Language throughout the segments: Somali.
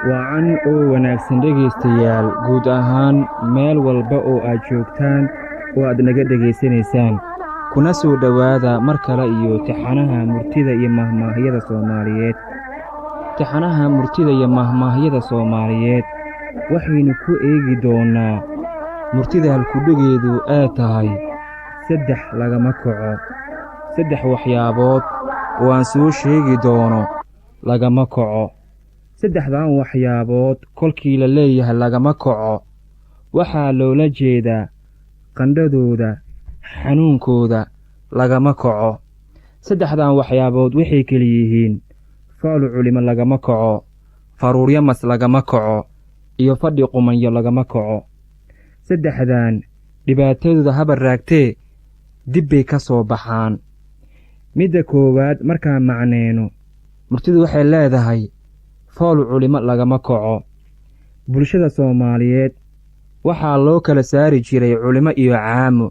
wacan oo wanaagsan dhegaystayaal guud ahaan meel walba oo aad joogtaan oo aad naga dhegaysanaysaan kuna soo dhowaada mar kale iyo taxanaha murtida iyo mahmaahyada Soomaaliyeed. taxanaha murtida iyo mahmaahyada Soomaaliyeed waxaynu ku eegi doonaa murtida halkudhigeedu ay tahay saddex lagama kaco. saddex waxyaabood oo aan soo sheegi doono lagama kaco. saddexdan waxyaabood kolkii la leeyahay lagama kaco waxaa loola jeedaa qandhadooda, xanuunkooda lagama kaco. saddexdan waxyaabood waxay kala yihiin faal culimo lagama kaco, faruuryo mas lagama kaco, iyo fadhi qumanyo lagama kaco. saddexdan dhibaatadooda haba raagtee dib bay ka soo baxaan. midda koowaad markaan macneyno murtidu waxay leedahay faal culimo lagama kaco. bulshada Soomaaliyeed waxaa loo kala saari jiray culimo iyo caamo.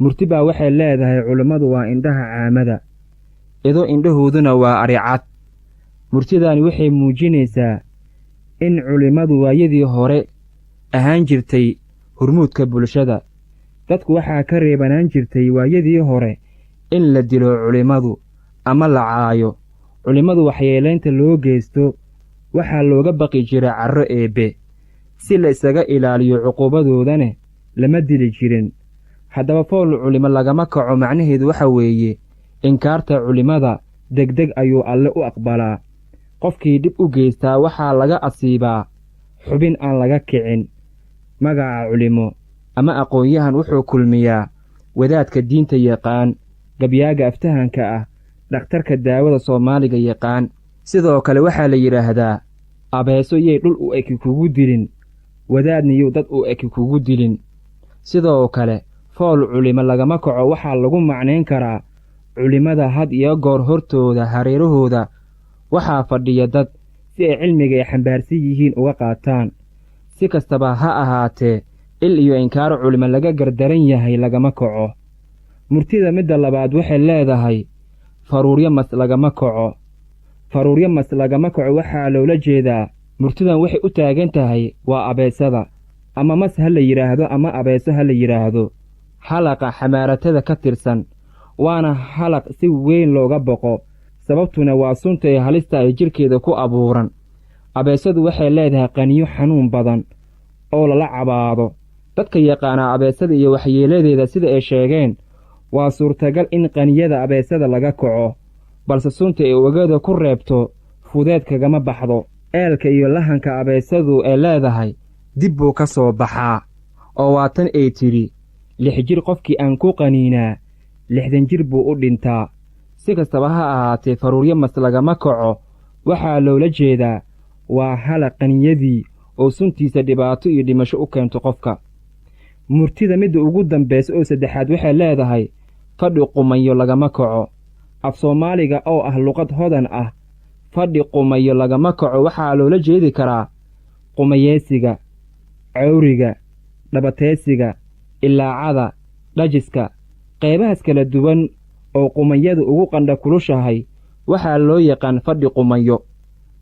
murti baa waxay leedahay culimmadu waa indhaha caamada, idoo indhahooduna waa aricad. murtidani waxay muujinaysaa in culimmadu waayadii hore ahaan jirtay hormuudka bulshada. dadku waxaa ka reebanaan jirtay waayadii hore in la dilo culimmadu ama la caayo. culimmadu waxyeelaynta loo geysto waxaa looga baqi jiray carro eebbe. si la isaga ilaaliyo cuquubadoodana lama dili jirin. haddaba faal culimo lagama kaco macnaheedu waxa weeye inkaarta culimmada degdeg ayuu alle u aqbalaa. qofkii dhib u geystaa waxaa laga asiibaa xubin aan laga kicin. magaca culimo ama aqoon-yahan wuxuu kulmiyaa wadaadka diinta yaqaan, gabyaaga aftahanka ah, dhakhtarka daawada Soomaaliga yaqaan. sidoo kale waxaa la yidhaahdaa abeeso yay dhul u eki kugu dilin, wadaadniyuu dad u eki kugu dilin. sidoo kale faal culimo lagama kaco waxaa lagu macnayn karaa culimmada had iyo goor hortooda hareerahooda waxaa fadhiya dad si ay cilmiga ay xambaarsan yihiin uga qaataan. si kastaba ha ahaatee il iyo inkaaro culimo laga gardaran yahay lagama kaco. murtida midda labaad waxay leedahay faruuryo mas lagama kaco. faruuryo mas lagama kaco waxaa loola jeedaa murtidan waxay u taagan tahay waa abeesada, ama mas ha la yidhaahdo ama abeeso ha la yidhaahdo. xalaqa xamaaratada ka tirsan waana halaq si weyn looga boqo, sababtuna waa sunta ee halista ay jidhkeeda ku abuuran. abeesadu waxay leedahay qaniyo xanuun badan oo lala cabaado. dadka yaqaanaa abeesada iyo waxyeeladeeda sida ay sheegeen waa suurtagal in qaniyada abeesada laga kaco, balse sunta ay oogada ku reebto fudeed kagama baxdo. eelka iyo lahanka abeesadu ay leedahay dib buu ka soo baxaa, oo waa tan ay tidhi 6 jir qofkii aan ku qaniinaa 60 jir buu u dhintaa. si kastaba ha ahaatee faruuryo mas lagama kaco waxaa loola jeedaa waa halaq qaniyadii oo suntiisa dhibaato iyo dhimasho u keento qofka. murtida midda ugu dambaysa oo saddexaad waxay leedahay fadhi qumanyo lagama kaco. af Soomaaliga oo ah luqad hodan ah, fadhi qumanyo lagama kaco waxaa loola jeedi karaa qumayeysiga, cawriga, dhabateysiga, ilaacada, dhajiska. qaybahaas kala duwan oo qumanyadu ugu qandha kulushahay waxaa loo yaqaan fadhi qumanyo.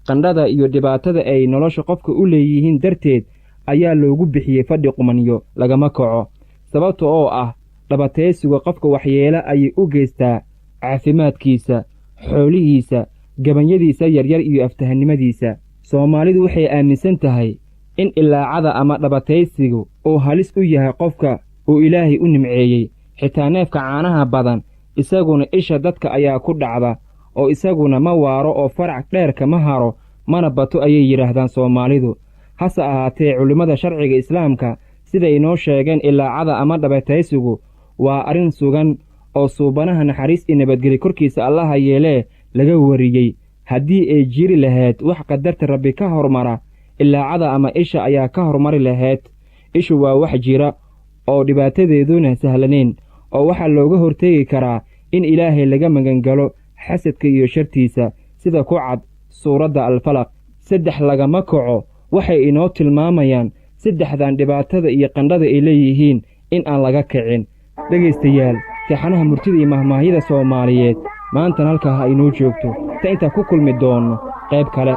qandhada iyo dhibaatada ay nolosha qofka u leeyihiin darteed ayaa loogu bixiyey fadhi qumanyo lagama kaco. sababta oo ah dhabateysiga qofka waxyeelo ayay u geystaa caafimaadkiisa, xoolihiisa, gabanyadiisa yaryar iyo aftahannimadiisa. Soomaalidu waxay aaminsan tahay in ilaacada ama dhabateysigu uu halis u yahay qofka uu Ilaahay u nimceeyey. xitaa neefka caanaha badan isaguna isha dadka ayaa ku dhacda, oo isaguna ma waaro oo farac dheer kama haro, mana bato ayay yidhaahdaan Soomaalidu. hase ahaatee culimmada sharciga islaamka siday inoo sheegeen ilaacada ama dhabateysigu waa arrin sugan oo suubanaha naxariis iyo nabadgeli korkiisa allaha yeelee laga wariyey. haddii ay jiri lahayd wax qadarta Rabbi ka hormara, ilaacada ama isha ayaa ka hormari lahayd. ishu waa wax jira oo dhibaatadeeduna sahlanayn, oo waxaa looga horteegi karaa in Ilaahay laga magangalo xasadka iyo shartiisa sida ku cad suuradda Al-Falaq. saddex lagama kaco waxay inoo tilmaamayaan saddexdan dhibaatada iyo qandhada ay leeyihiin in aan laga kicin. dhegaystayaal, taxanaha murtida iyo mahmaahyada Soomaaliyeed maantan halkaa ha inoo joogto ta intaa ku kulmi doono qayb kale.